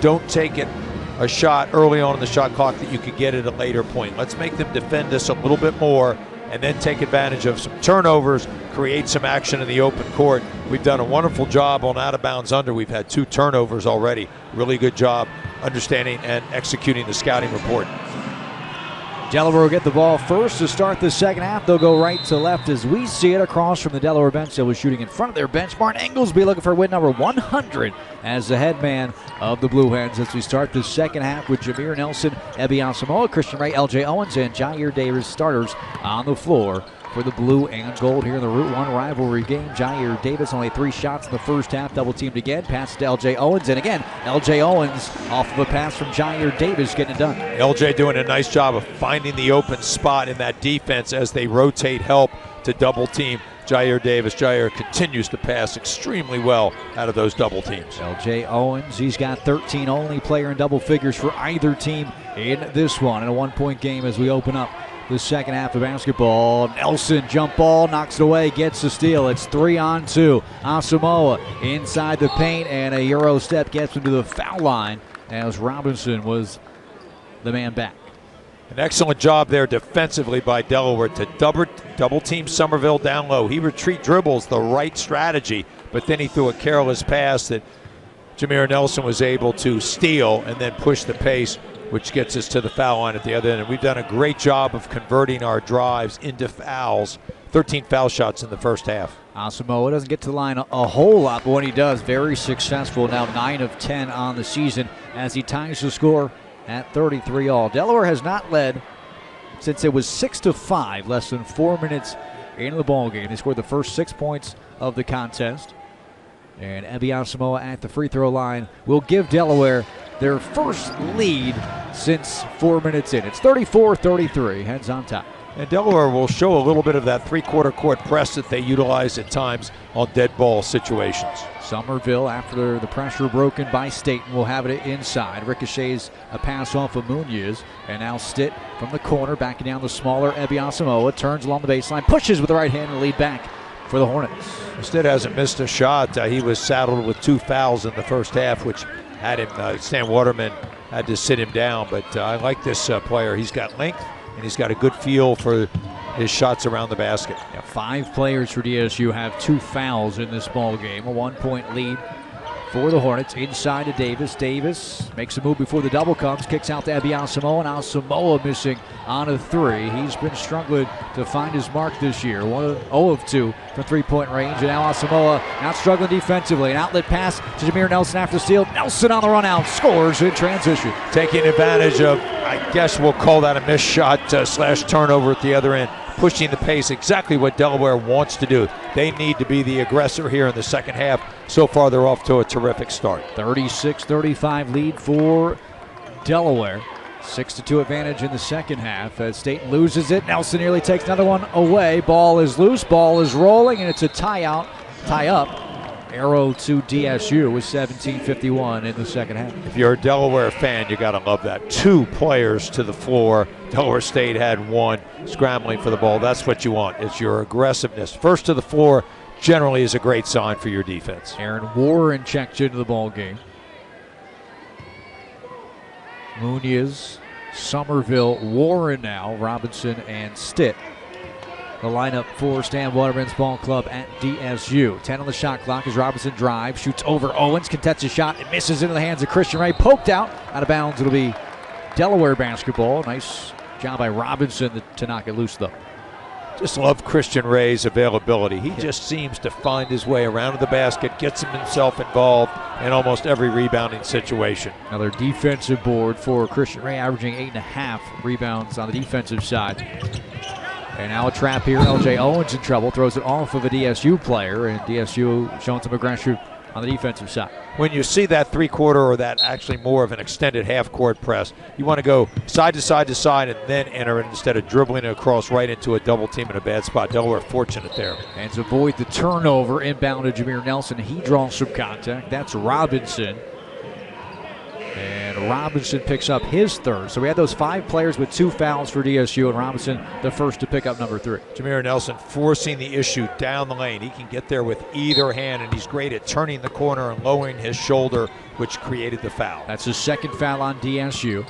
Don't take it a shot early on in the shot clock that you could get at a later point. Let's make them defend this a little bit more and then take advantage of some turnovers, create some action in the open court. We've done a wonderful job on out of bounds under. We've had 2 turnovers already. Really good job understanding and executing the scouting report. Delaware will get the ball first to start the second half. They'll go right to left as we see it across from the Delaware bench. They were shooting in front of their bench. Martin Englesby looking for win number 100 as the head man of the Blue Hens as we start the second half with Jameer Nelson, Ebby Asamoah, Christian Ray, L.J. Owens, and Jair Davis starters on the floor for the blue and gold here in the Route 1 rivalry game. Jair Davis only 3 shots in the first half, double teamed again, passes to L.J. Owens, and again, L.J. Owens off of a pass from Jair Davis getting it done. L.J. doing a nice job of finding the open spot in that defense as they rotate help to double team Jair Davis. Jair continues to pass extremely well out of those double teams. L.J. Owens, he's got 13, only player in double figures for either team in this one, in a 1-point game as we open up the second half of basketball. Nelson, jump ball, knocks it away, gets the steal. It's 3-on-2. Asamoah inside the paint, and a Euro step gets him to the foul line as Robinson was the man back. An excellent job there defensively by Delaware to double team Somerville down low. He retreat dribbles, the right strategy, but then he threw a careless pass that Jameer Nelson was able to steal and then push the pace, which gets us to the foul line at the other end. And we've done a great job of converting our drives into fouls. 13 foul shots in the first half. Asamoah doesn't get to the line a whole lot, but when he does, very successful. Now 9 of 10 on the season as he ties the score at 33 all. Delaware has not led since it was 6-5, less than 4 minutes into the ball game. They scored the first 6 points of the contest. And Ebby Asamoah at the free throw line will give Delaware their first lead since 4 minutes in. It's 34-33, heads on top. And Delaware will show a little bit of that three-quarter court press that they utilize at times on dead ball situations. Somerville, after the pressure broken by Staten, will have it inside. Ricochets a pass off of Munoz, and now Stitt from the corner, backing down the smaller Ebby Asamoah, turns along the baseline, pushes with the right hand and lead back for the Hornets. Stitt hasn't missed a shot. He was saddled with 2 fouls in the first half, which had him, Stan Waterman had to sit him down, but I like this player. He's got length, and he's got a good feel for his shots around the basket. Yeah, 5 players for DSU have 2 fouls in this ball game. A 1-point lead for the Hornets. Inside to Davis. Davis makes a move before the double comes, kicks out to Ebby Asamoah, and Asamoah missing on a 3. He's been struggling to find his mark this year. 0 of 2 from 3-point range, and now Asamoah not struggling defensively. An outlet pass to Jameer Nelson after steal. Nelson on the run out, scores in transition. Taking advantage of, I guess we'll call that a missed shot slash turnover at the other end. Pushing the pace, exactly what Delaware wants to do. They need to be the aggressor here in the second half. So far, they're off to a terrific start. 36-35 lead for Delaware. 6-2 advantage in the second half as Staten loses it. Nelson nearly takes another one away. Ball is loose, ball is rolling, and it's a tie up. Arrow to DSU with 17:51 in the second half. If you're a Delaware fan, you gotta love that. 2 players to the floor. Delaware State had 1 scrambling for the ball. That's what you want. It's your aggressiveness. First to the floor generally is a great sign for your defense. Aaron Warren checked into the ball game. Munoz, Somerville, Warren now, Robinson, and Stitt. The lineup for Stan Waterman's ball club at DSU. 10 on the shot clock as Robinson drives, shoots over Owens, contests a shot, and misses into the hands of Christian Ray. Poked out of bounds. It'll be Delaware basketball. Nice job by Robinson to knock it loose, though. Just love Christian Ray's availability. He just seems to find his way around to the basket, gets himself involved in almost every rebounding situation. Another defensive board for Christian Ray, averaging 8.5 rebounds on the defensive side. And now a trap here. L.J. Owens in trouble, throws it off of a DSU player, and DSU showing some aggression on the defensive side. When you see that three-quarter or that actually more of an extended half-court press, you want to go side to side to side and then enter it instead of dribbling it across right into a double team in a bad spot. Delaware fortunate there. And to avoid the turnover, inbound to Jameer Nelson. He draws some contact. That's Robinson. And Robinson picks up his third. So we had those 5 players with 2 fouls for DSU, and Robinson the first to pick up number 3. Jameer Nelson forcing the issue down the lane. He can get there with either hand, and he's great at turning the corner and lowering his shoulder, which created the foul. That's his second foul on DSU.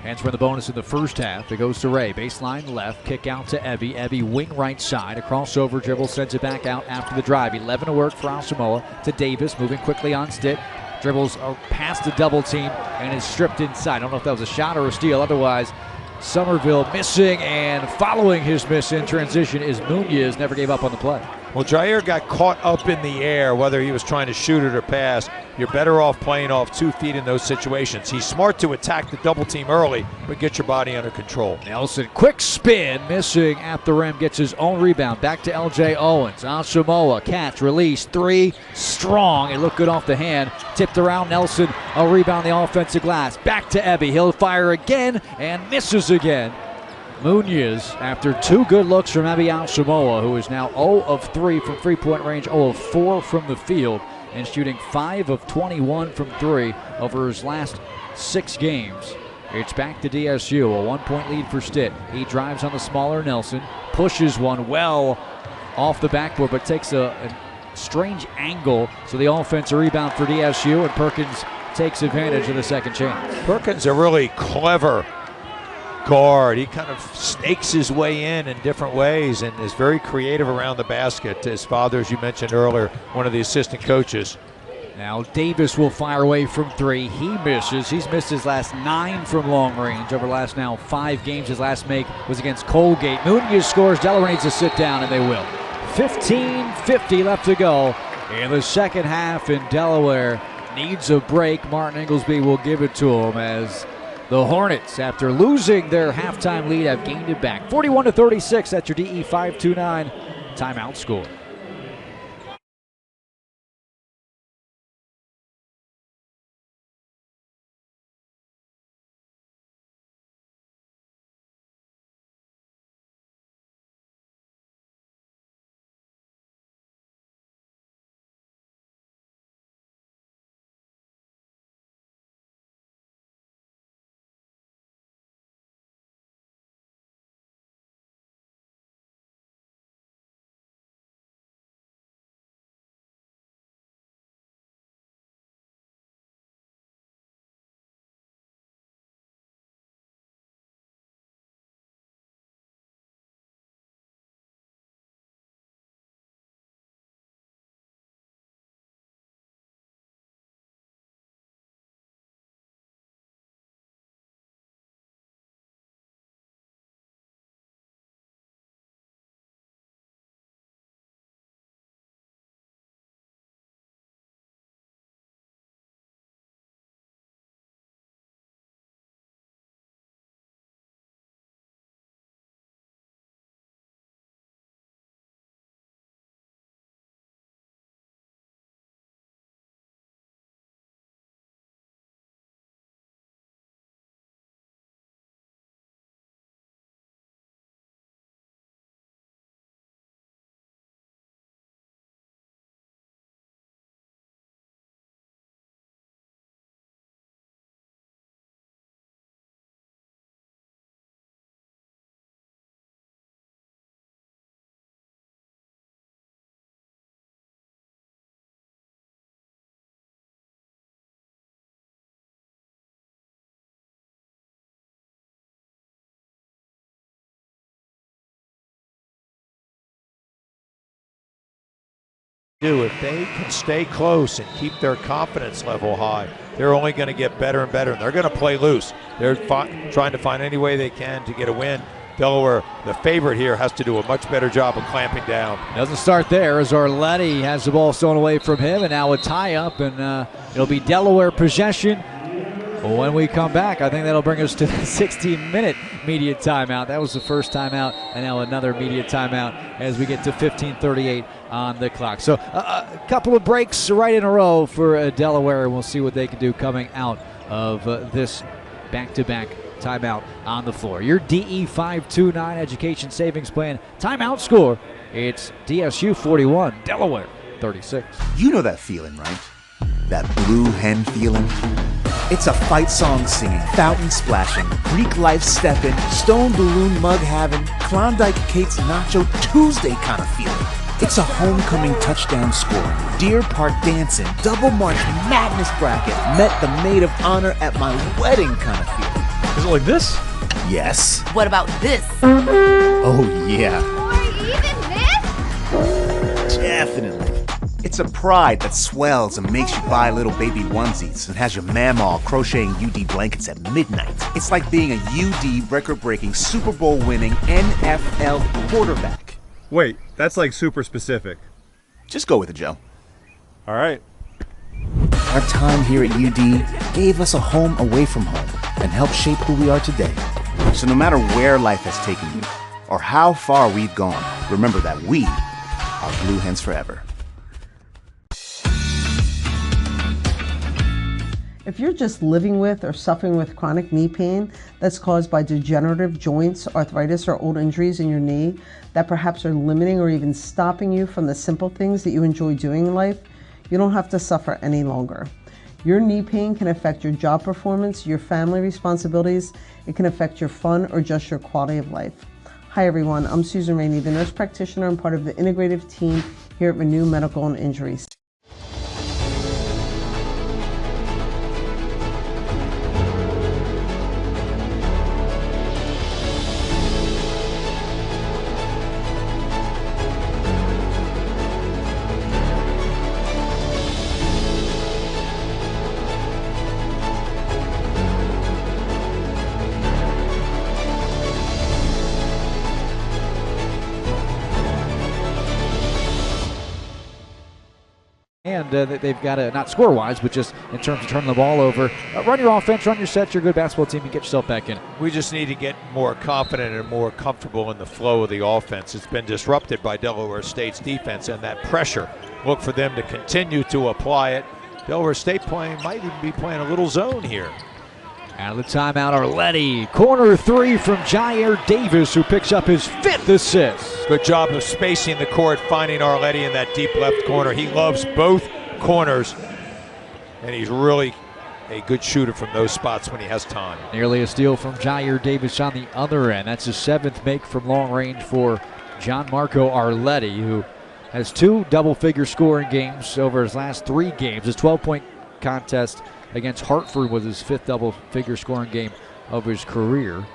Hands were in the bonus in the first half. It goes to Ray. Baseline left. Kick out to Evie. Evie wing right side. A crossover dribble. Sends it back out after the drive. 11 to work for Asamoah. To Davis. Moving quickly on stick. Dribbles past the double team and is stripped inside. I don't know if that was a shot or a steal. Otherwise, Somerville missing, and following his miss in transition is Munoz. Never gave up on the play. Well, Jair got caught up in the air, whether he was trying to shoot it or pass. You're better off playing off 2 feet in those situations. He's smart to attack the double team early, but get your body under control. Nelson, quick spin, missing at the rim, gets his own rebound. Back to LJ Owens. Asamoah, catch, release, 3, strong. It looked good off the hand. Tipped around Nelson, a rebound the offensive glass. Back to Ebby. He'll fire again and misses again. Munoz, after 2 good looks from Ebby Asamoah, who is now 0 of 3 from three-point range, 0 of 4 from the field, and shooting 5 of 21 from 3 over his last 6 games. It's back to DSU, a 1-point lead for Stitt. He drives on the smaller Nelson, pushes one well off the backboard, but takes a strange angle, so the offensive rebound for DSU, and Perkins takes advantage of the second chance. Perkins, a really clever guard. He kind of snakes his way in different ways and is very creative around the basket. His father, as you mentioned earlier, one of the assistant coaches. Now Davis will fire away from 3. He misses. He's missed his last 9 from long range over the last 5 games. His last make was against Colgate. Munoz scores. Delaware needs to sit down, and they will. 15:50 left to go in the second half, and Delaware needs a break. Martin Inglesby will give it to him as the Hornets, after losing their halftime lead, have gained it back. 41-36, that's your DE 529 timeout score. If they can stay close and keep their confidence level high, they're only going to get better and better, and they're going to play loose. They're trying to find any way they can to get a win. Delaware, the favorite here, has to do a much better job of clamping down. Doesn't start there as Arletti has the ball stolen away from him, and now a tie-up, and it'll be Delaware possession. When we come back, I think that'll bring us to the 16-minute media timeout. That was the first timeout, and now another media timeout as we get to 15:38 on the clock. So a couple of breaks right in a row for Delaware, and we'll see what they can do coming out of this back-to-back timeout on the floor. Your DE 529 Education Savings Plan timeout score. It's DSU 41, Delaware 36. You know that feeling, right? That blue hen feeling? It's a fight song singing, fountain splashing, Greek life stepping, stone balloon mug having, Klondike cakes nacho Tuesday kind of feeling. It's a homecoming touchdown scoring, Deer Park dancing, double march madness bracket, met the maid of honor at my wedding kind of feeling. Is it like this? Yes. What about this? Oh yeah. Or even this? Definitely. It's a pride that swells and makes you buy little baby onesies and has your mamaw crocheting UD blankets at midnight. It's like being a UD record-breaking Super Bowl winning NFL quarterback. Wait, that's like super specific. Just go with it, Joe. All right. Our time here at UD gave us a home away from home and helped shape who we are today. So no matter where life has taken you or how far we've gone, remember that we are Blue Hens forever. If you're just living with or suffering with chronic knee pain that's caused by degenerative joints, arthritis, or old injuries in your knee that perhaps are limiting or even stopping you from the simple things that you enjoy doing in life, you don't have to suffer any longer. Your knee pain can affect your job performance, your family responsibilities, it can affect your fun or just your quality of life. Hi everyone, I'm Susan Rainey, the nurse practitioner and part of the integrative team here at Renew Medical and Injuries. And they've got to, not score-wise, but just in terms of turning the ball over, run your offense, run your sets, you're a good basketball team, and get yourself back in. We just need to get more confident and more comfortable in the flow of the offense. It's been disrupted by Delaware State's defense and that pressure. Look for them to continue to apply it. Delaware State might even be playing a little zone here. Out of the timeout, Arletti. Corner three from Jair Davis, who picks up his 5th assist. Good job of spacing the court, finding Arletti in that deep left corner. He loves both corners, and he's really a good shooter from those spots when he has time. Nearly a steal from Jair Davis on the other end. That's his 7th make from long range for John Marco Arletti, who has 2 double-figure scoring games over his last 3 games. His 12-point contest against Hartford was his 5th double-figure scoring game of his career.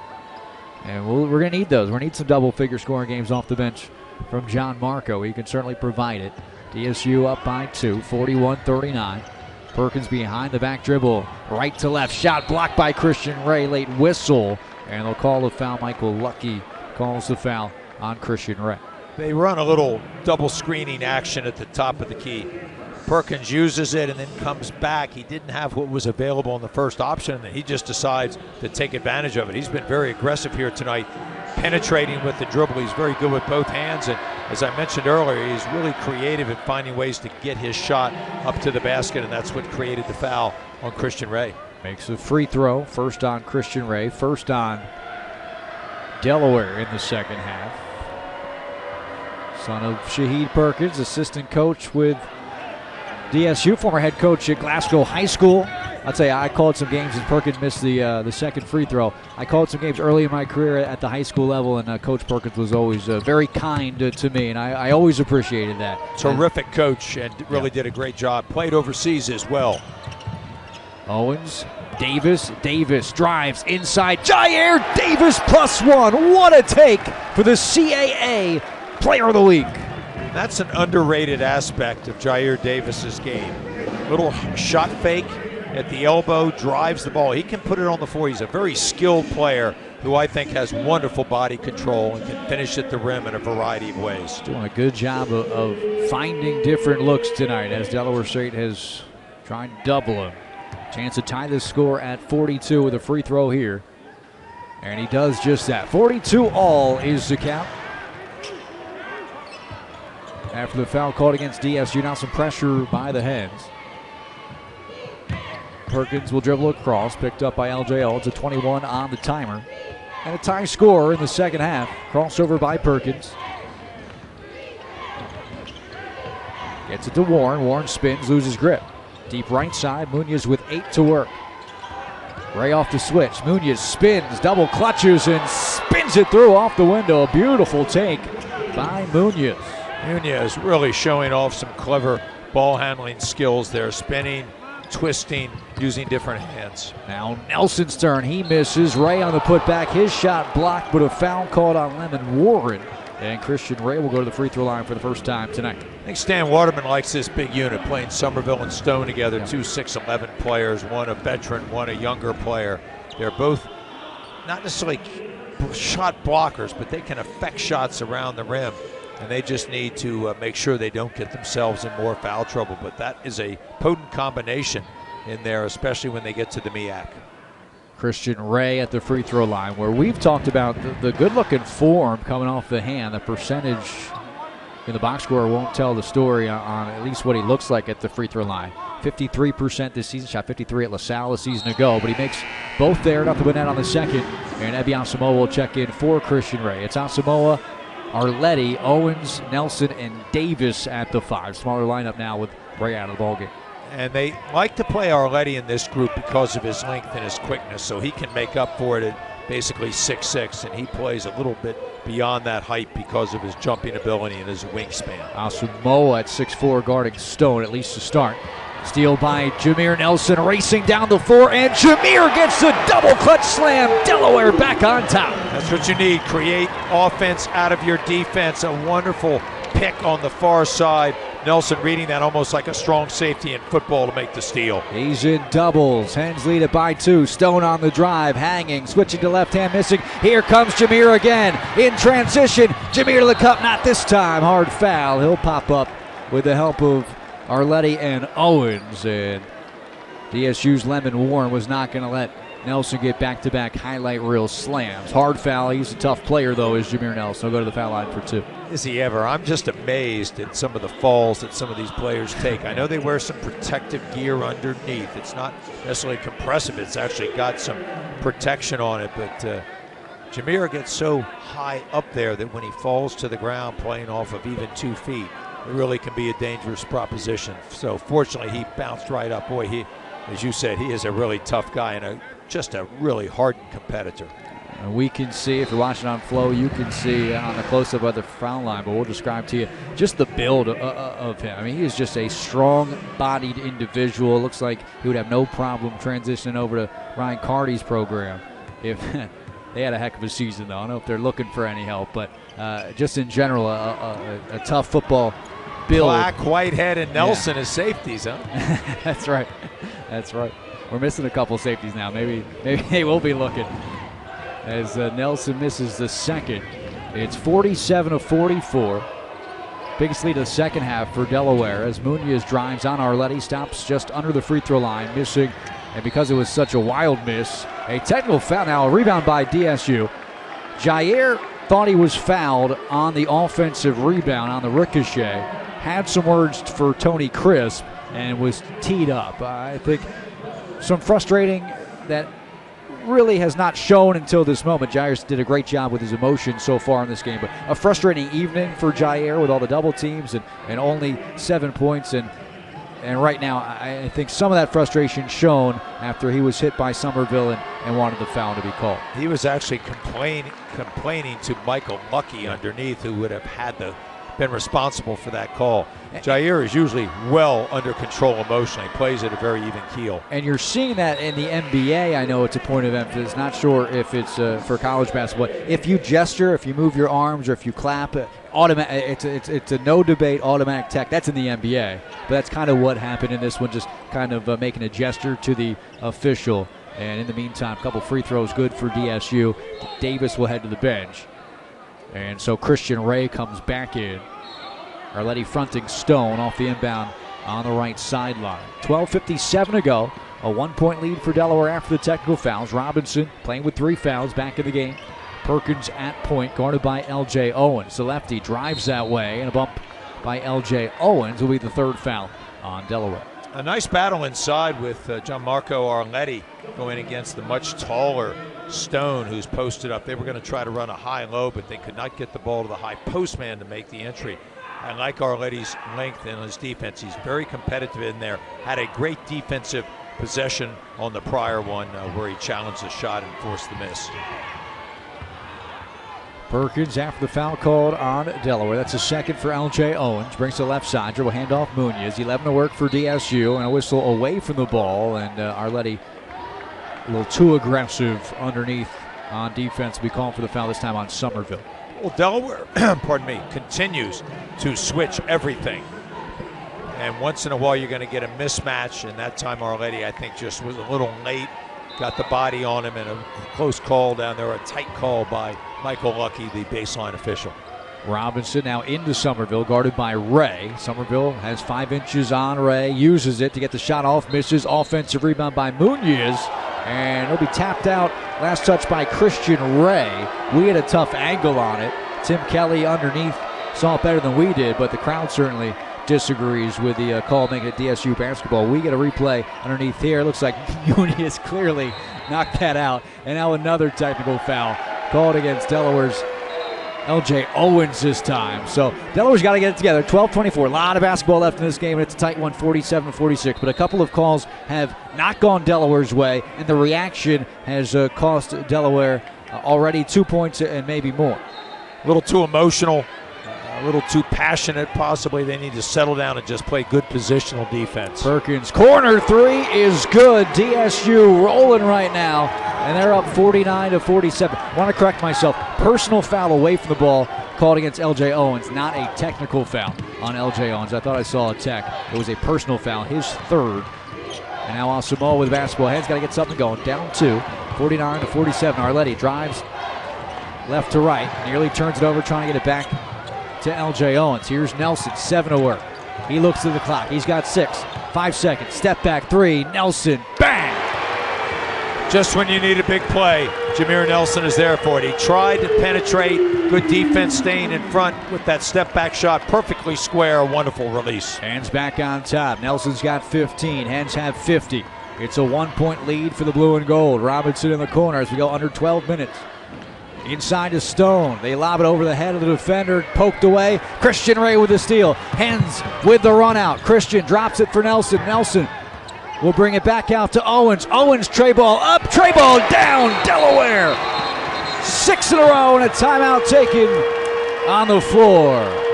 And we're going to need those. We're going to need some double-figure scoring games off the bench from John Marco. He can certainly provide it. DSU up by 2, 41-39. Perkins behind the back dribble, right to left. Shot blocked by Christian Ray. Late whistle. And they'll call the foul. Michael Lucky calls the foul on Christian Ray. They run a little double screening action at the top of the key. Perkins uses it and then comes back. He didn't have what was available in the first option, and he just decides to take advantage of it. He's been very aggressive here tonight, penetrating with the dribble. He's very good with both hands, and as I mentioned earlier, he's really creative in finding ways to get his shot up to the basket, and that's what created the foul on Christian Ray. Makes a free throw, first on Christian Ray, first on Delaware in the second half. Son of Shaheed Perkins, assistant coach with DSU, former head coach at Glasgow High School. I'll tell you, I called some games and Perkins missed the second free throw. I called some games early in my career at the high school level, and Coach Perkins was always very kind to me, and I always appreciated that. Terrific coach, and really did a great job. Played overseas as well. Owens, Davis drives inside. Jair Davis +1. What a take for the CAA Player of the Week. That's an underrated aspect of Jair Davis's game. Little shot fake at the elbow, drives the ball. He can put it on the floor. He's a very skilled player who I think has wonderful body control and can finish at the rim in a variety of ways. Doing a good job of finding different looks tonight as Delaware State has tried to double him. Chance to tie this score at 42 with a free throw here. And he does just that. 42 all is the count. After the foul called against DSU, now some pressure by the Hens. Perkins will dribble across, picked up by LJL. It's a 21 on the timer. And a tie score in the second half. Crossover by Perkins. Gets it to Warren. Warren spins, loses grip. Deep right side, Munoz with 8 to work. Ray off the switch. Munoz spins, double clutches, and spins it through off the window. A beautiful take by Munoz. Munoz really showing off some clever ball handling skills there, spinning, twisting, using different hands. Now Nelson's turn. He misses. Ray on the putback. His shot blocked, but a foul called on Lemon Warren. And Christian Ray will go to the free throw line for the first time tonight. I think Stan Waterman likes this big unit, playing Somerville and Stone together, two 6'11" players, one a veteran, one a younger player. They're both not necessarily shot blockers, but they can affect shots around the rim, and they just need to make sure they don't get themselves in more foul trouble. But that is a potent combination in there, especially when they get to the MEAC. Christian Ray at the free throw line, where we've talked about the good-looking form coming off the hand. The percentage in the box score won't tell the story on at least what he looks like at the free throw line. 53% this season, shot 53 at LaSalle a season ago, but he makes both there, nothing but net on the second. And Ebby Asamoah will check in for Christian Ray. It's Asamoah, Arletti, Owens, Nelson, and Davis at the 5. Smaller lineup now with Ray out of the ballgame. And they like to play Arletti in this group because of his length and his quickness, so he can make up for it at basically 6'6", and he plays a little bit beyond that height because of his jumping ability and his wingspan. Asamoah at 6'4", guarding Stone, at least to start. Steal by Jameer Nelson, racing down the floor, and Jameer gets the double clutch slam. Delaware back on top. That's what you need, create offense out of your defense. A wonderful pick on the far side. Nelson reading that almost like a strong safety in football to make the steal. He's in doubles. Hens lead it by 2. Stone on the drive, hanging, switching to left hand, missing. Here comes Jameer again in transition. Jameer to the cup, not this time. Hard foul. He'll pop up with the help of Arletti and Owens. And DSU's Lemon Warren was not going to let Nelson get back-to-back highlight reel slams. Hard foul. He's a tough player, though, is Jameer Nelson. He'll go to the foul line for 2. Is he ever? I'm just amazed at some of the falls that some of these players take. I know they wear some protective gear underneath. It's not necessarily compressive. It's actually got some protection on it. But Jameer gets so high up there that when he falls to the ground playing off of even 2 feet, it really can be a dangerous proposition. So fortunately, he bounced right up. Boy, he, as you said, he is a really tough guy and just a really hardened competitor. And we can see, if you're watching on Flow, you can see on the close-up of the foul line, but we'll describe to you just the build of him. I mean, he is just a strong-bodied individual. It looks like he would have no problem transitioning over to Ryan Carty's program if they had a heck of a season, though. I don't know if they're looking for any help, but just in general, a tough football build. Black, Whitehead, and Nelson as safeties, huh? That's right. That's right. We're missing a couple safeties now. Maybe they will be looking. As Nelson misses the second. It's 47-44. Biggest lead of the second half for Delaware as Munoz drives on Arletti, stops just under the free throw line, missing. And because it was such a wild miss, a technical foul now, a rebound by DSU. Jair thought he was fouled on the offensive rebound on the ricochet. Had some words for Tony Crisp and was teed up. I think some frustrating that really has not shown until this moment. Jair did a great job with his emotions so far in this game, but a frustrating evening for Jair with all the double teams and only 7 points. And right now, I think some of that frustration shown after he was hit by Somerville and wanted the foul to be called. He was actually complaining to Michael Muckey underneath, who would have been responsible for that call. Jair is usually well under control emotionally, plays at a very even keel. And you're seeing that in the NBA. I know it's a point of emphasis. Not sure if it's for college basketball. If you gesture, if you move your arms, or if you clap, it's a no debate automatic tech. That's in the NBA. But that's kind of what happened in this one, just kind of making a gesture to the official. And in the meantime, a couple free throws good for DSU. Davis will head to the bench. And so Christian Ray comes back in. Arletti fronting Stone off the inbound on the right sideline. 12:57 to go. A 1-point lead for Delaware after the technical fouls. Robinson playing with 3 fouls back in the game. Perkins at point, guarded by L.J. Owens. The lefty drives that way, and a bump by L.J. Owens will be the 3rd foul on Delaware. A nice battle inside with Gianmarco Arletti going against the much taller Stone, who's posted up. They were going to try to run a high-low, but they could not get the ball to the high post man to make the entry. I like Arletti's length and his defense. He's very competitive in there. Had a great defensive possession on the prior one where he challenged the shot and forced the miss. Perkins after the foul called on Delaware. That's a second for L.J. Owens. Brings to the left side. Dribble handoff Munoz. 11 to work for DSU. And a whistle away from the ball. And Arletti a little too aggressive underneath on defense. We call for the foul this time on Somerville. Well, Delaware, pardon me, continues to switch everything. And once in a while you're going to get a mismatch. And that time Arletti, I think, just was a little late. Got the body on him, and a close call down there, a tight call by Michael Lucky, the baseline official. Robinson now into Somerville, guarded by Ray. Somerville has 5 inches on Ray, uses it to get the shot off, misses. Offensive rebound by Munoz, and it'll be tapped out. Last touch by Christian Ray. We had a tough angle on it. Tim Kelly underneath saw it better than we did, but the crowd certainly disagrees with the call making it DSU basketball. We get a replay underneath here. It looks like Munoz clearly knocked that out. And now another technical foul called against Delaware's L.J. Owens this time. So Delaware's got to get it together. 12-24. A lot of basketball left in this game, and it's a tight one, 47-46. But a couple of calls have not gone Delaware's way, and the reaction has cost Delaware already 2 points and maybe more. A little too emotional. A little too passionate, possibly. They need to settle down and just play good positional defense. Perkins, corner three is good. DSU rolling right now, and they're up 49-47. I want to correct myself. Personal foul away from the ball called against L.J. Owens, not a technical foul on L.J. Owens. I thought I saw a tech. It was a personal foul, his third. And now Asamoah with the basketball. Head's got to get something going. Down 2, 49-47. Arletti drives left to right, nearly turns it over, trying to get it back to L.J. Owens. Here's Nelson, 7 to work. He looks at the clock. He's got 6. 5 seconds. Step back 3. Nelson, bang! Just when you need a big play, Jameer Nelson is there for it. He tried to penetrate. Good defense staying in front with that step back shot. Perfectly square. A wonderful release. Hands back on top. Nelson's got 15. Hens have 50. It's a 1-point lead for the blue and gold. Robinson in the corner as we go under 12 minutes. Inside to Stone. They lob it over the head of the defender. Poked away. Christian Ray with the steal. Hens with the run out. Christian drops it for Nelson. Nelson will bring it back out to Owens. Owens, tray ball up. Tray ball down. Delaware. 6 in a row and a timeout taken on the floor.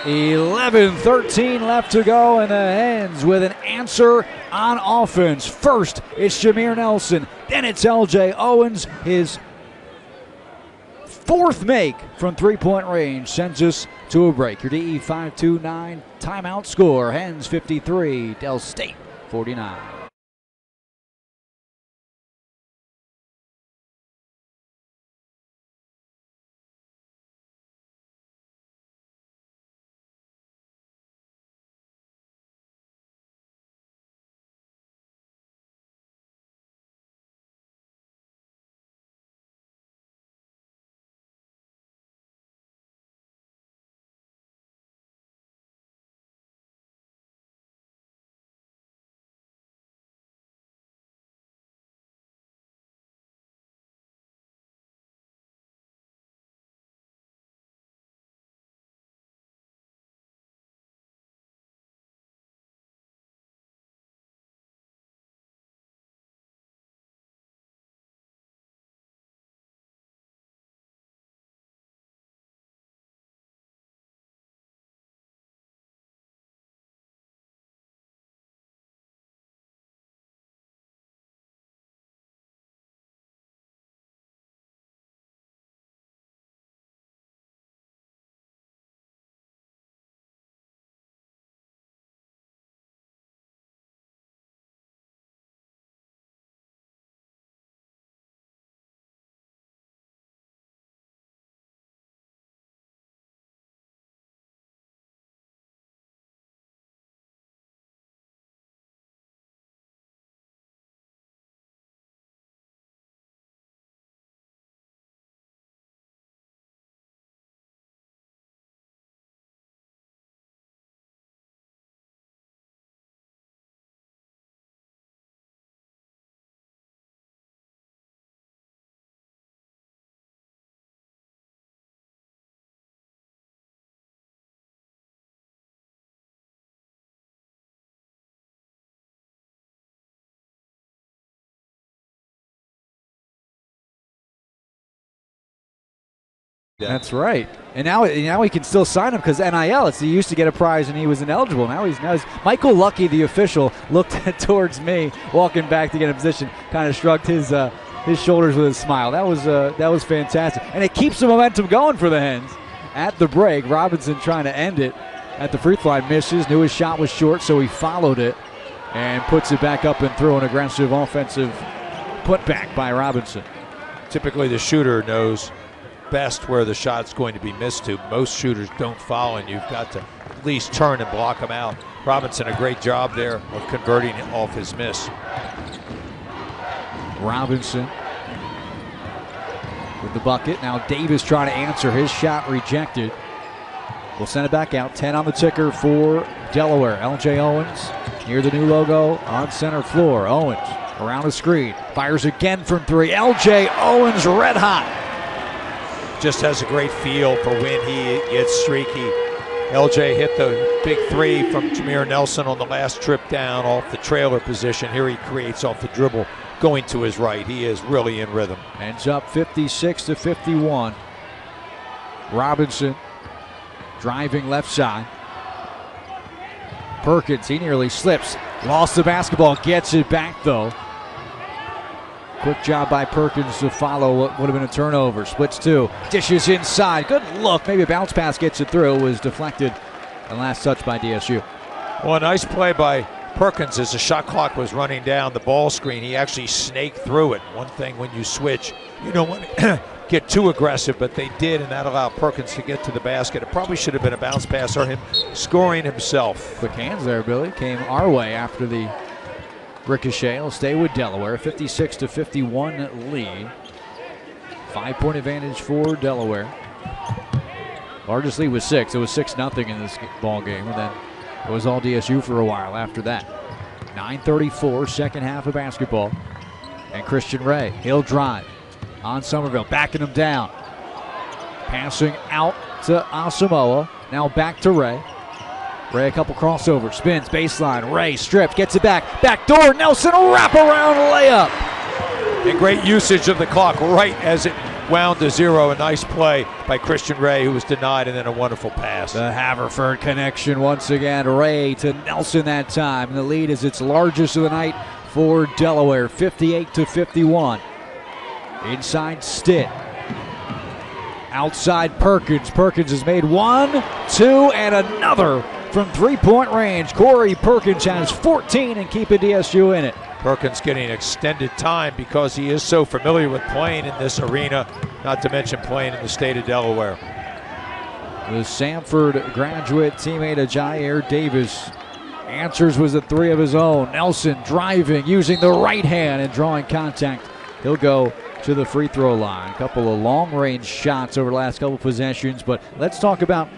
11-13 left to go, and the Hens with an answer on offense. First, it's Jameer Nelson. Then it's L.J. Owens. His 4th make from three-point range sends us to a break. Your DE 529 timeout score. Hens 53, Del State 49. That's right. And now he can still sign him because NIL. He used to get a prize and he was ineligible. Now he's Michael Lucky, the official, looked towards me walking back to get in position. Kind of shrugged his shoulders with a smile. That was fantastic, and it keeps the momentum going for the Hens. At the break, Robinson trying to end it at the free throw line, misses. Knew his shot was short, so he followed it and puts it back up and through an aggressive offensive putback by Robinson. Typically, the shooter knows best where the shot's going to be missed to. Most shooters don't foul, and you've got to at least turn and block them out. Robinson, a great job there of converting off his miss. Robinson with the bucket. Now Davis trying to answer. His shot rejected. We'll send it back out. 10 on the ticker for Delaware. LJ Owens near the new logo on center floor. Owens around the screen. Fires again from three. LJ Owens red hot. Just has a great feel for when he gets streaky. LJ hit the big three from Jameer Nelson on the last trip down off the trailer position. Here he creates off the dribble going to his right. He is really in rhythm. Ends up 56-51. Robinson driving left side. Perkins, he nearly slips. Lost the basketball, gets it back though. Quick job by Perkins to follow what would have been a turnover. Splits two, dishes inside. Good look, maybe a bounce pass gets it through. Was deflected and last touch by DSU. Well, a nice play by Perkins as the shot clock was running down the ball screen. He actually snaked through it. One thing when you switch, you don't want to get too aggressive, but they did, and that allowed Perkins to get to the basket. It probably should have been a bounce pass or him scoring himself. Quick hands there, Billy. Came our way after the ricochet. Will stay with Delaware. 56-51 lead. 5-point advantage for Delaware. Largest lead was 6. It was 6-0 in this ball game, and then it was all DSU for a while after that. 9:34, second half of basketball. And Christian Ray, he'll drive on Somerville, backing him down. Passing out to Asamoah. Now back to Ray. Ray, a couple crossovers, spins, baseline. Ray stripped, gets it back. Back door, Nelson, wraparound layup. And great usage of the clock right as it wound to zero. A nice play by Christian Ray, who was denied, and then a wonderful pass. The Haverford connection once again. Ray to Nelson that time. And the lead is its largest of the night for Delaware, 58-51. Inside Stitt. Outside Perkins. Perkins has made 1, 2, and another from three-point range. Corey Perkins has 14 and keeping DSU in it. Perkins getting extended time because he is so familiar with playing in this arena, not to mention playing in the state of Delaware. The Samford graduate teammate of Jair Davis answers with a three of his own. Nelson driving, using the right hand and drawing contact. He'll go to the free throw line. A couple of long-range shots over the last couple of possessions, but let's talk about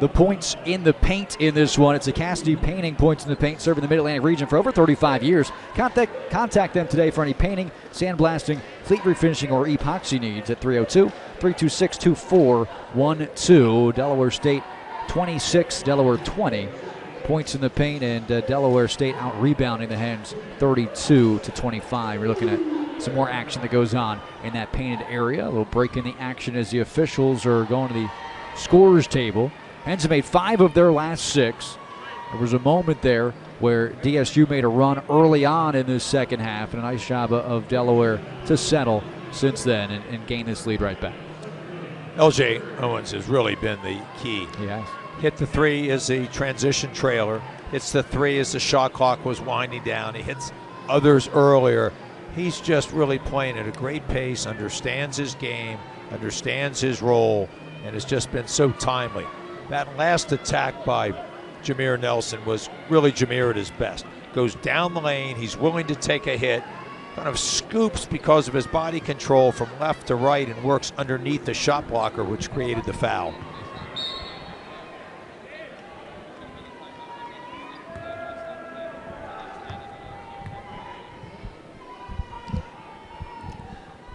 the points in the paint in this one. It's a Cassidy Painting Points in the Paint, serving the Mid-Atlantic region for over 35 years. Contact them today for any painting, sandblasting, fleet refinishing, or epoxy needs at 302-326-2412. Delaware State 26, Delaware 20. Points in the paint, and Delaware State out rebounding the Hens 32-25. We're looking at some more action that goes on in that painted area. A little break in the action as the officials are going to the scorers table. Hens have made 5 of their last 6. There was a moment there where DSU made a run early on in this second half, and a nice job of Delaware to settle since then and gain this lead right back. LJ Owens has really been the key. Yes. Hit the three as a transition trailer. Hits the three as the shot clock was winding down. He hits others earlier. He's just really playing at a great pace, understands his game, understands his role, and has just been so timely. That last attack by Jameer Nelson was really Jameer at his best. Goes down the lane, he's willing to take a hit, kind of scoops because of his body control from left to right and works underneath the shot blocker, which created the foul.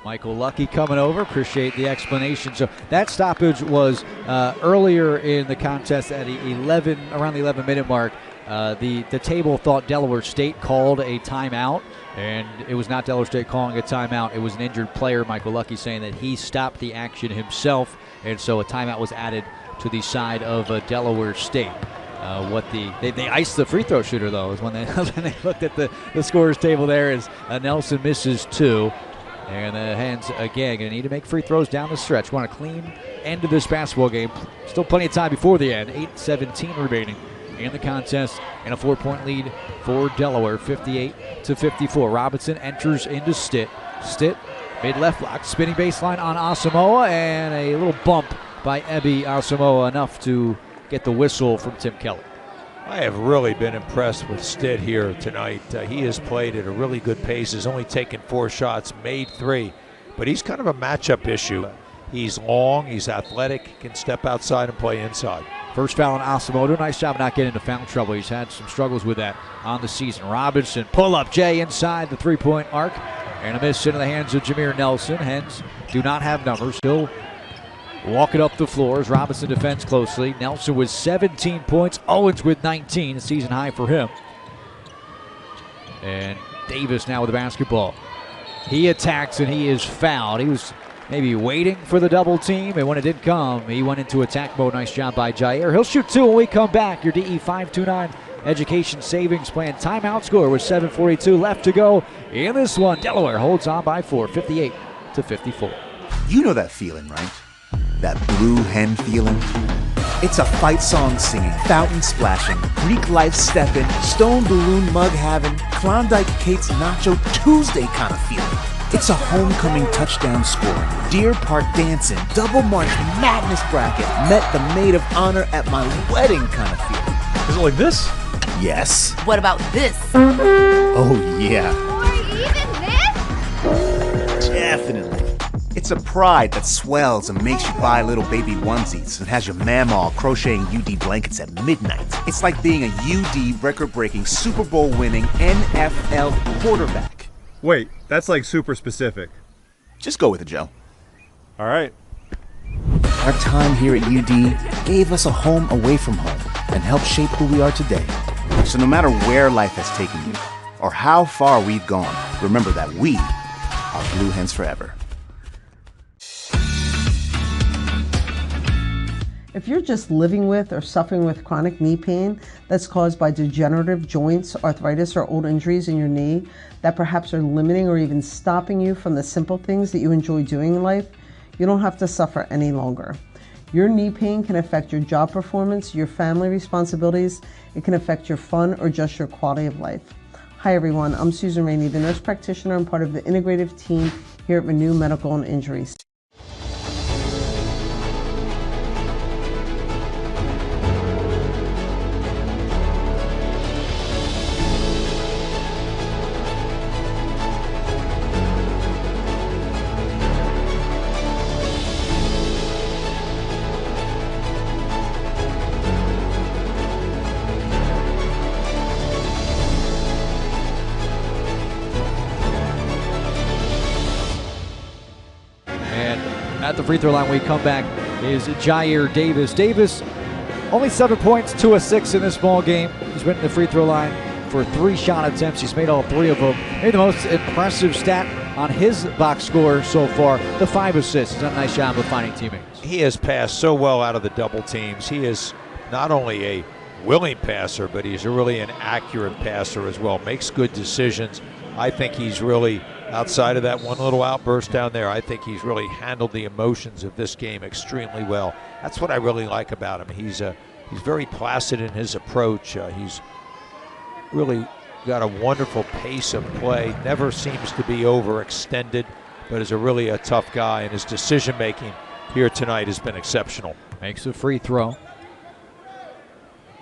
Michael Lucky coming over. Appreciate the explanation. So that stoppage was earlier in the contest at around the 11-minute mark. The table thought Delaware State called a timeout, and it was not Delaware State calling a timeout. It was an injured player, Michael Lucky, saying that he stopped the action himself, and so a timeout was added to the side of Delaware State. They iced the free throw shooter, though, is when they looked at the scorer's table there as Nelson misses 2. And the Hens, again, going to need to make free throws down the stretch. Want a clean end to this basketball game. Still plenty of time before the end. 8:17 remaining in the contest, and a 4-point lead for Delaware, 58-54. Robinson enters into Stitt. Stitt, mid-left block, spinning baseline on Asamoah, and a little bump by Ebi Asamoah, enough to get the whistle from Tim Keller. I have really been impressed with Stitt here tonight. He has played at a really good pace. Has only taken 4 shots, made 3, but he's kind of a matchup issue. He's long, he's athletic, can step outside and play inside. First foul on Asamoah. Nice job not getting into foul trouble. He's had some struggles with that on the season. Robinson, pull up, Jay inside the 3-point arc, and a miss into the hands of Jameer Nelson. Hens do not have numbers. He'll walk it up the floor as Robinson defends closely. Nelson with 17 points. Owens with 19, a season high for him. And Davis now with the basketball. He attacks and he is fouled. He was maybe waiting for the double team, and when it did come, he went into attack mode. Nice job by Jair. He'll shoot 2 when we come back. Your DE 529 Education Savings Plan timeout score with 7:42 left to go in this one. Delaware holds on by 4, 58-54. You know that feeling, right? That blue hen feeling? It's a fight song singing, fountain splashing, Greek life stepping, stone balloon mug having, Klondike Kate's Nacho Tuesday kind of feeling. It's a homecoming touchdown scoring, Deer Park dancing, double march madness bracket, met the maid of honor at my wedding kind of feeling. Is it like this? Yes. What about this? Oh yeah, Or even this? definitely. It's a pride that swells and makes you buy little baby onesies and has your mamaw crocheting UD blankets at midnight. It's like being a UD record-breaking, Super Bowl-winning NFL quarterback. Wait, that's like super specific. Just go with it, Joe. All right. Our time here at UD gave us a home away from home and helped shape who we are today. So no matter where life has taken you or how far we've gone, remember that we are Blue Hens forever. If you're just living with or suffering with chronic knee pain that's caused by degenerative joints, arthritis, or old injuries in your knee that perhaps are limiting or even stopping you from the simple things that you enjoy doing in life, you don't have to suffer any longer. Your knee pain can affect your job performance, your family responsibilities, it can affect your fun or just your quality of life. Hi everyone, I'm Susan Rainey, the nurse practitioner and part of the integrative team here at Renew Medical and Injuries. At the free throw line when we come back is Jair Davis. Davis, only 7 points, 2 of 6 in this ball game. He's been at the free throw line for 3 shot attempts. He's made all 3 of them. Maybe the most impressive stat on his box score so far, the 5 assists. He's done a nice job of finding teammates. He has passed so well out of the double teams. He is not only a willing passer, but he's really an accurate passer as well. Makes good decisions. I think he's really, outside of that one little outburst down there, I think he's really handled the emotions of this game extremely well. That's what I really like about him. He's very placid in his approach. He's really got a wonderful pace of play. Never seems to be overextended, but is really a tough guy, and his decision making here tonight has been exceptional. Makes a free throw.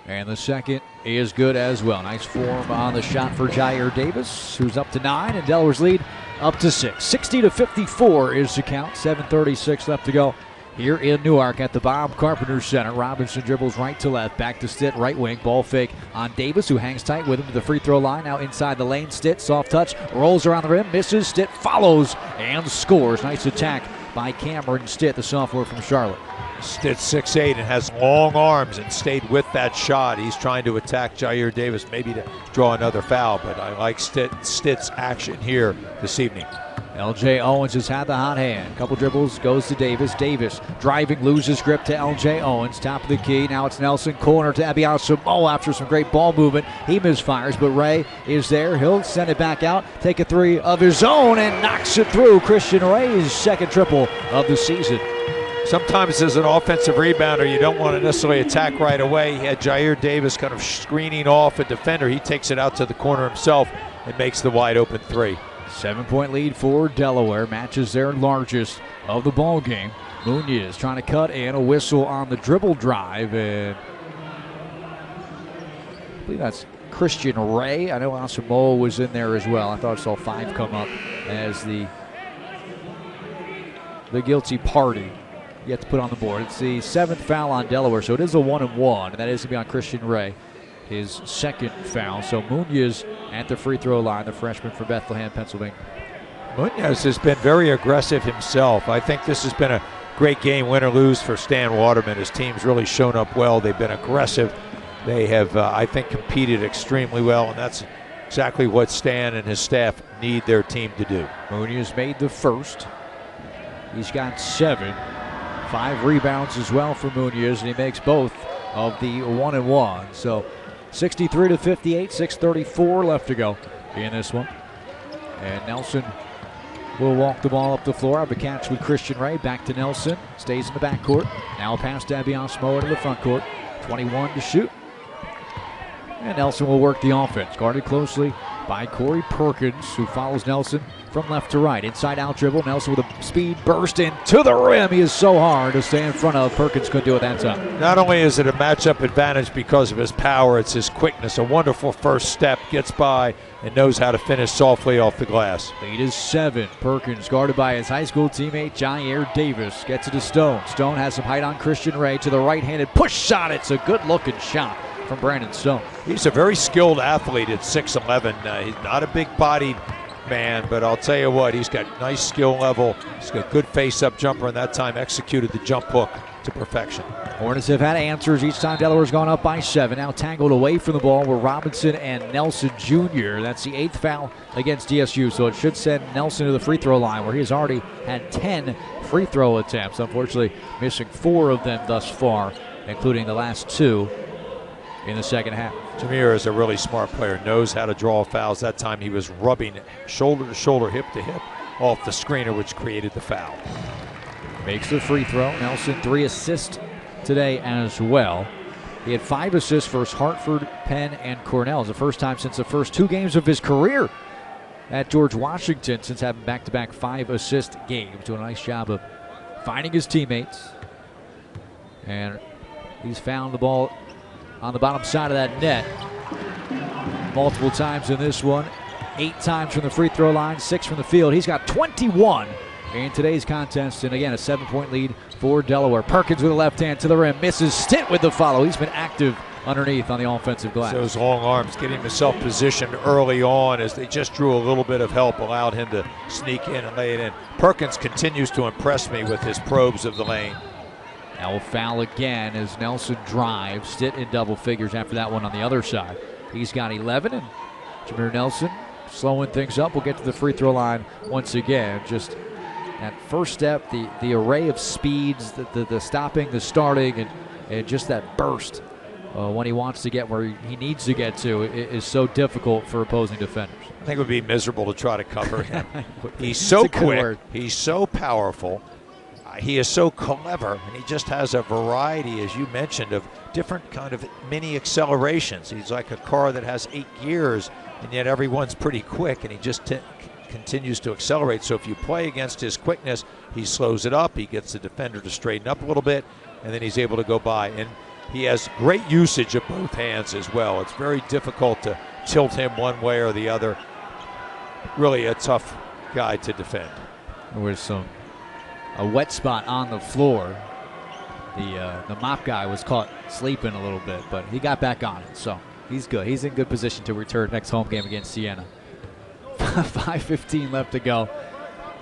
And the second is good as well. Nice form on the shot for Jair Davis, who's up to 9, and Delaware's lead up to 6. 60-54 is the count. 7:36 left to go here in Newark at the Bob Carpenter Center. Robinson dribbles right to left, back to Stitt, right wing. Ball fake on Davis, who hangs tight with him to the free throw line. Now inside the lane, Stitt, soft touch, rolls around the rim, misses. Stitt follows and scores. Nice attack by Cameron Stitt, the sophomore from Charlotte. Stitt 6'8" and has long arms and stayed with that shot. He's trying to attack Jair Davis, maybe to draw another foul, but I like Stitt's action here this evening. L.J. Owens has had the hot hand. Couple dribbles, goes to Davis. Davis driving, loses grip to L.J. Owens. Top of the key. Now it's Nelson. Corner to Abiyasamoah after some great ball movement. He misfires, but Ray is there. He'll send it back out. Take a three of his own and knocks it through. Christian Ray's second triple of the season. Sometimes as an offensive rebounder, you don't want to necessarily attack right away. He had Jair Davis kind of screening off a defender. He takes it out to the corner himself and makes the wide open three. 7-point lead for Delaware, matches their largest of the ball game. Munoz trying to cut in, a whistle on the dribble drive, and I believe that's Christian Ray. I know Asamoah was in there as well. I thought I saw 5 come up as the guilty party yet to put on the board. It's the 7th foul on Delaware, so it is a 1-and-1, and that is going to be on Christian Ray, his second foul. So Munoz at the free throw line, the freshman from Bethlehem, Pennsylvania. Munoz has been very aggressive himself. I think this has been a great game, win or lose, for Stan Waterman. His team's really shown up well. They've been aggressive. They have, I think, competed extremely well, and that's exactly what Stan and his staff need their team to do. Munoz made the first. He's got 7. 5 rebounds as well for Munoz, and he makes both of the 1-and-1. So 63-58, 6:34 left to go in this one. And Nelson will walk the ball up the floor. Have a catch with Christian Ray. Back to Nelson. Stays in the backcourt. Now pass to Abiyasamoah to the front court. 21 to shoot. And Nelson will work the offense. Guarded closely by Corey Perkins, who follows Nelson from left to right. Inside out dribble. Nelson with a speed burst into the rim. He is so hard to stay in front of. Perkins couldn't do it that time. Not only is it a matchup advantage because of his power, it's his quickness. A wonderful first step, gets by, and knows how to finish softly off the glass. Lead is 7. Perkins guarded by his high school teammate Jair Davis. Gets it to Stone. Stone has some height on Christian Ray to the right-handed push shot. It's a good-looking shot from Brandon Stone. He's a very skilled athlete at 6'11". He's not a big-bodied man, but I'll tell you what, he's got nice skill level. He's got good face-up jumper, and that time executed the jump hook to perfection. Hornets have had answers each time. Delaware's gone up by 7. Now tangled away from the ball were Robinson and Nelson Jr. That's the 8th foul against DSU, so it should send Nelson to the free throw line, where he has already had 10 free throw attempts. Unfortunately, missing 4 of them thus far, including the last 2 in the second half. Jameer is a really smart player, knows how to draw fouls. That time he was rubbing shoulder to shoulder, hip to hip off the screener, which created the foul. Makes the free throw. Nelson 3 assists today as well. He had 5 assists versus Hartford, Penn, and Cornell. It's the first time since the first 2 games of his career at George Washington since having back-to-back 5-assist games. Doing a nice job of finding his teammates. And he's found the ball on the bottom side of that net multiple times in this one. 8 times from the free throw line, 6 from the field. He's got 21 in today's contest, and again, a 7-point lead for Delaware. Perkins with a left hand to the rim, misses. Stitt with the follow. He's been active underneath on the offensive glass. Those long arms, getting himself positioned early on as they just drew a little bit of help, allowed him to sneak in and lay it in. Perkins continues to impress me with his probes of the lane. Now will foul again as Nelson drives. Stitt in double figures after that one on the other side. He's got 11, and Jameer Nelson slowing things up. We'll get to the free throw line once again. Just that first step, the array of speeds, the stopping, the starting, and just that burst when he wants to get where he needs to get to is so difficult for opposing defenders. I think it would be miserable to try to cover him. He's so quick. He's so powerful. He is so clever, and he just has a variety, as you mentioned, of different kind of mini accelerations. He's like a car that has 8 gears, and yet everyone's pretty quick, and he just continues to accelerate. So if you play against his quickness, he slows it up. He gets the defender to straighten up a little bit, and then he's able to go by. And he has great usage of both hands as well. It's very difficult to tilt him one way or the other. Really a tough guy to defend. There was a wet spot on the floor. The mop guy was caught sleeping a little bit, but he got back on it, so he's good. He's in good position to return next home game against Siena. 5:15 left to go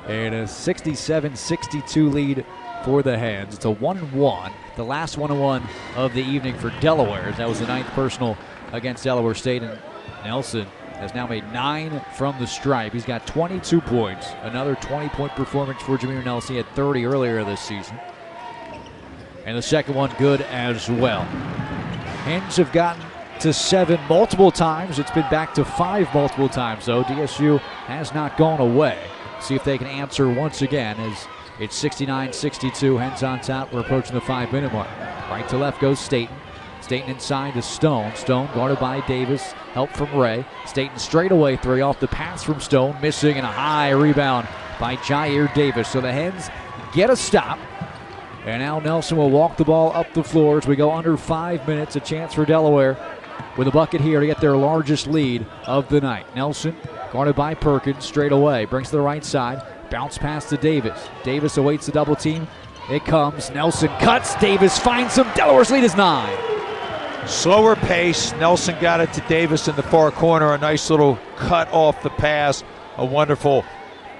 and a 67-62 lead for the Hens. It's a 1-1, the last 1-1 of the evening for Delaware. That was the 9th personal against Delaware State, and Nelson has now made 9 from the stripe. He's got 22 points, another 20-point performance for Jameer Nelson. He had 30 earlier this season. And the second one good as well. Hens have gotten to 7 multiple times. It's been back to 5 multiple times, though. DSU has not gone away. See if they can answer once again as it's 69-62. Hens on top. We're approaching the 5-minute mark. Right to left goes Staten. Staten inside to Stone. Stone guarded by Davis. Help from Ray. Staten straightaway 3 off the pass from Stone. Missing, and a high rebound by Jair Davis. So the Hens get a stop. And now Nelson will walk the ball up the floor as we go under 5 minutes. A chance for Delaware with a bucket here to get their largest lead of the night. Nelson guarded by Perkins straight away. Brings to the right side. Bounce pass to Davis. Davis awaits the double team. It comes. Nelson cuts. Davis finds him. Delaware's lead is 9. Slower pace. Nelson got it to Davis in the far corner. A nice little cut off the pass. A wonderful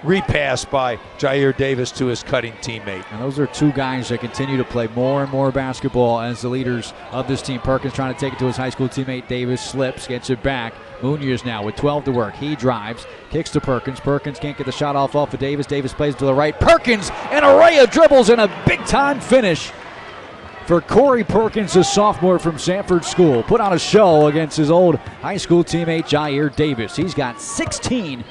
repass by Jair Davis to his cutting teammate. And those are 2 guys that continue to play more and more basketball as the leaders of this team. Perkins trying to take it to his high school teammate. Davis slips, gets it back. Munoz now with 12 to work. He drives, kicks to Perkins. Perkins can't get the shot off of Davis. Davis plays to the right. Perkins, an array of dribbles and a big-time finish for Corey Perkins, a sophomore from Sanford School. Put on a show against his old high school teammate Jair Davis. He's got 16.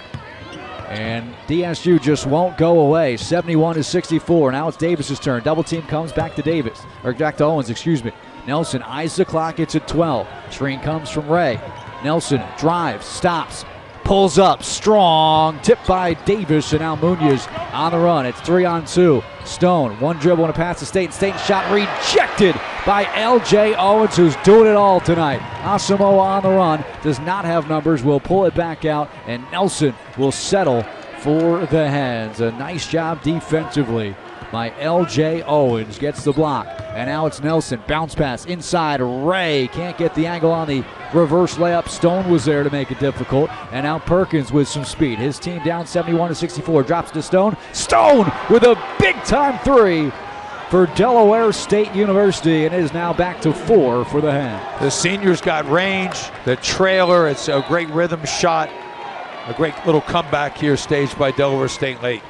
And DSU just won't go away. 71-64. Now it's Davis's turn. Double team comes back to Davis. Or back to Owens, excuse me. Nelson eyes the clock. It's at 12. Screen comes from Ray. Nelson drives, stops, pulls up, strong. Tipped by Davis, and now Munoz on the run. It's 3-on-2. Stone, 1 dribble and a pass to Staten. Staten shot rejected by L.J. Owens, who's doing it all tonight. Asamoah on the run, does not have numbers, will pull it back out, and Nelson will settle for the Hens. A nice job defensively by L.J. Owens. Gets the block, and now it's Nelson. Bounce pass inside. Ray can't get the angle on the reverse layup. Stone was there to make it difficult, and now Perkins with some speed. His team down 71-64. Drops to Stone. Stone with a big-time 3 for Delaware State University, and it is now back to 4 for the Hens. The seniors got range. The trailer, it's a great rhythm shot. A great little comeback here staged by Delaware State late.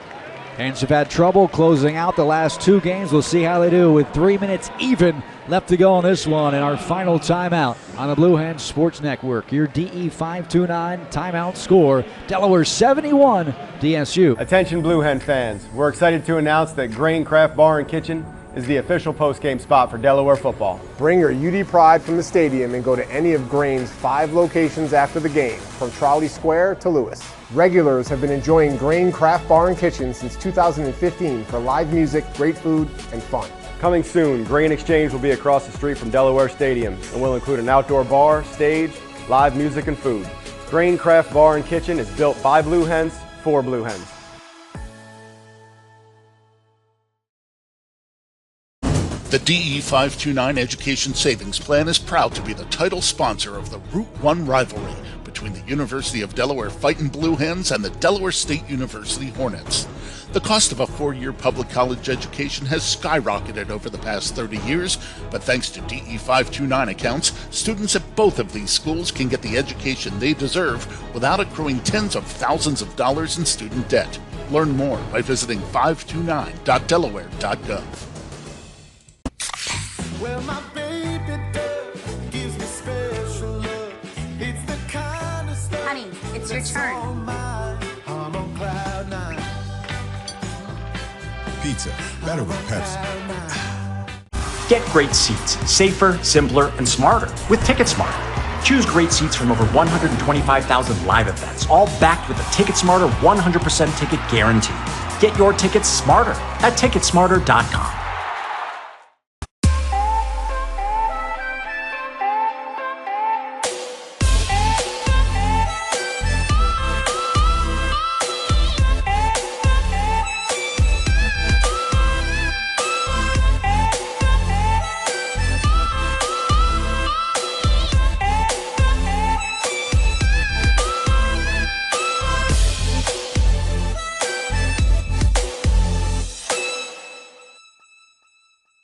Hens have had trouble closing out the last 2 games. We'll see how they do with 3 minutes even left to go on this one in our final timeout on the Blue Hens Sports Network. Your DE 529 timeout score, Delaware 71, DSU. Attention Blue Hen fans, we're excited to announce that Grain Craft Bar and Kitchen is the official post-game spot for Delaware football. Bring your UD pride from the stadium and go to any of Grain's 5 locations after the game, from Trolley Square to Lewis. Regulars have been enjoying Grain Craft Bar and Kitchen since 2015 for live music, great food, and fun. Coming soon, Grain Exchange will be across the street from Delaware Stadium and will include an outdoor bar, stage, live music, and food. Grain Craft Bar and Kitchen is built by Blue Hens for Blue Hens. The DE 529 Education Savings Plan is proud to be the title sponsor of the Route 1 rivalry between the University of Delaware Fightin' Blue Hens and the Delaware State University Hornets. The cost of a 4-year public college education has skyrocketed over the past 30 years, but thanks to DE 529 accounts, students at both of these schools can get the education they deserve without accruing tens of thousands of dollars in student debt. Learn more by visiting 529.delaware.gov. Well, my baby does gives me special love. It's the kind of stuff. Honey, it's your turn. I'm on cloud 9. Pizza, better with Pepsi. Get great seats, safer, simpler, and smarter with TicketSmarter. Choose great seats from over 125,000 live events, all backed with a TicketSmarter 100% ticket guarantee. Get your tickets smarter at ticketsmarter.com.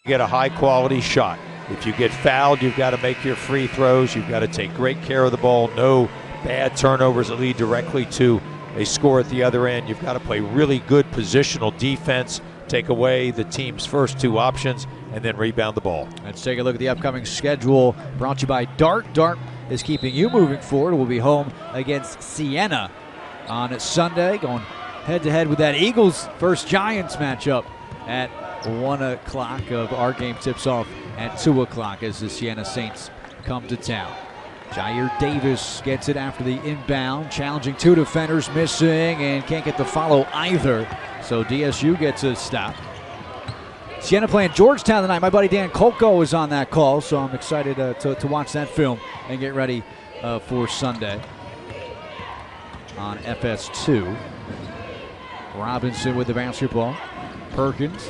Get a high-quality shot. If you get fouled, you've got to make your free throws. You've got to take great care of the ball. No bad turnovers that lead directly to a score at the other end. You've got to play really good positional defense, take away the team's first two options, and then rebound the ball. Let's take a look at the upcoming schedule brought to you by Dart. Dart is keeping you moving forward. We'll be home against Siena on Sunday, going head-to-head with that Eagles first Giants matchup at 1 o'clock. Our game tips off at 2 o'clock as the Siena Saints come to town. Jair Davis gets it after the inbound, challenging two defenders, missing, and can't get the follow either. So DSU gets a stop. Siena playing Georgetown tonight. My buddy Dan Kolko is on that call, so I'm excited to watch that film and get ready for Sunday on FS2. Robinson with the basketball. Perkins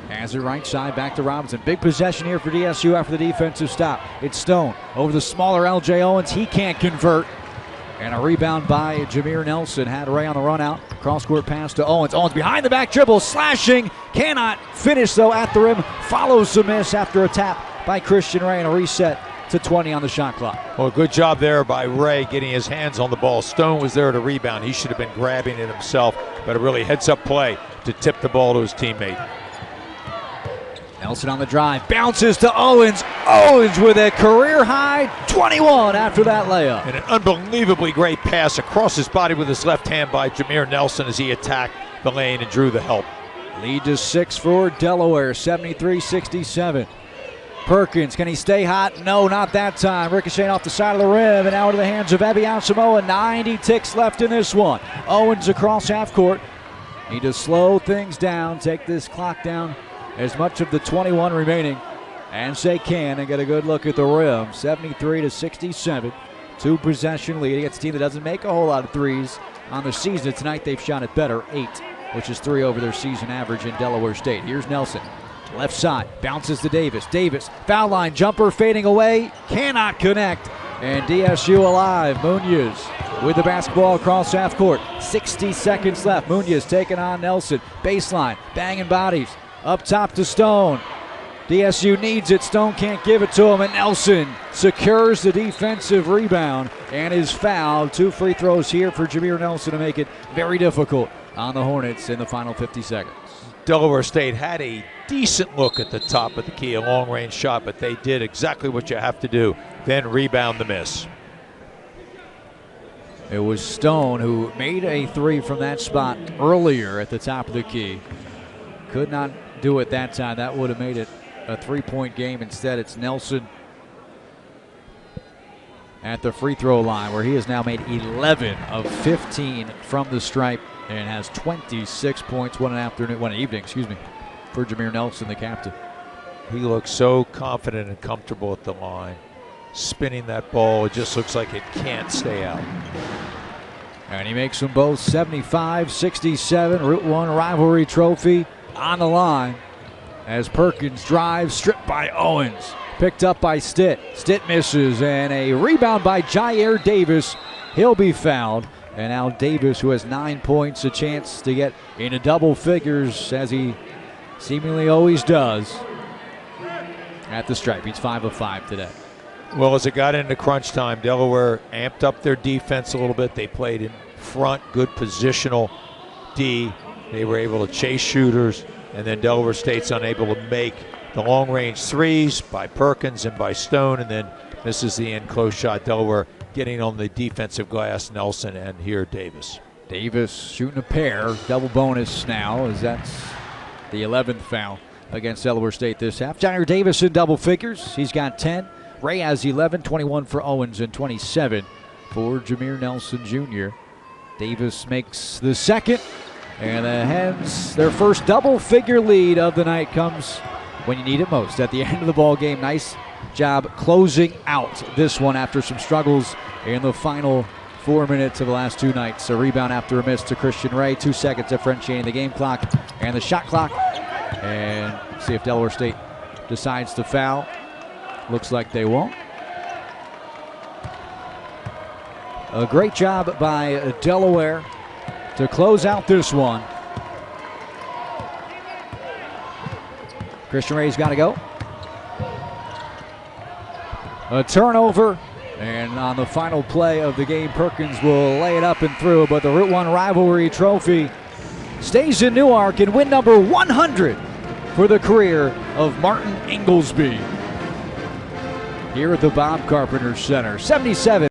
has it right side, back to Robinson. Big possession here for DSU after the defensive stop. It's Stone over the smaller LJ Owens. He can't convert. And a rebound by Jameer Nelson. Had Ray on the run out. Cross-court pass to Owens. Owens behind the back dribble, slashing. Cannot finish, though, at the rim. Follows the miss after a tap by Christian Ray and a reset to 20 on the shot clock. Well, good job there by Ray getting his hands on the ball. Stone was there to rebound. He should have been grabbing it himself, but a really heads-up play to tip the ball to his teammate. Nelson on the drive, bounces to Owens. Owens with a career-high 21 after that layup. And an unbelievably great pass across his body with his left hand by Jameer Nelson as he attacked the lane and drew the help. Lead to 6 for Delaware, 73-67. Perkins, can he stay hot? No, not that time. Ricocheting off the side of the rim and out of the hands of Ebian Samoa. 90 ticks left in this one. Owens across half court. Need to slow things down, take this clock down as much of the 21 remaining as they can and get a good look at the rim. 73-67. 2-possession lead against a team that doesn't make a whole lot of threes on the season. Tonight they've shot it better, 8, which is 3 over their season average in Delaware State. Here's Nelson. Left side, bounces to Davis. Davis, foul line jumper fading away, cannot connect. And DSU alive. Munoz with the basketball across half court. 60 seconds left. Munoz taking on Nelson. Baseline, banging bodies. Up top to Stone. DSU needs it. Stone can't give it to him. And Nelson secures the defensive rebound and is fouled. 2 free throws here for Jameer Nelson to make it very difficult on the Hornets in the final 50 seconds. Delaware State had a decent look at the top of the key, a long-range shot, but they did exactly what you have to do, then rebound the miss. It was Stone who made a 3 from that spot earlier at the top of the key. Could not do it that time. That would have made it a 3-point game. Instead, it's Nelson at the free throw line, where he has now made 11 of 15 from the stripe and has 26 points. One evening, for Jameer Nelson, the captain. He looks so confident and comfortable at the line. Spinning that ball, it just looks like it can't stay out. And he makes them both. 75-67, Route 1 rivalry trophy on the line as Perkins drives, stripped by Owens. Picked up by Stitt. Stitt misses, and a rebound by Jair Davis. He'll be fouled. And now Davis, who has 9 points, a chance to get into double figures, as he seemingly always does at the stripe. He's 5 of 5 today. Well, as it got into crunch time, Delaware amped up their defense a little bit. They played in front, good positional D. They were able to chase shooters, and then Delaware State's unable to make the long-range threes by Perkins and by Stone, and then misses the end close shot. Delaware getting on the defensive glass, Nelson, and here Davis. Davis shooting a pair, double bonus now, as that's the 11th foul against Delaware State this half. Jair Davis in double figures. He's got 10. Ray has 11, 21 for Owens, and 27 for Jameer Nelson Jr. Davis makes the second, and the Hens, their first double-figure lead of the night comes when you need it most, at the end of the ball game. Nice job closing out this one after some struggles in the final 4 minutes of the last 2 nights. A rebound after a miss to Christian Ray. 2 seconds differentiating the game clock and the shot clock. And see if Delaware State decides to foul. Looks like they won't. A great job by Delaware to close out this one. Christian Ray's got to go. A turnover, and on the final play of the game, Perkins will lay it up and through, but the Route 1 Rivalry Trophy stays in Newark and win number 100 for the career of Martin Inglesby here at the Bob Carpenter Center. 77.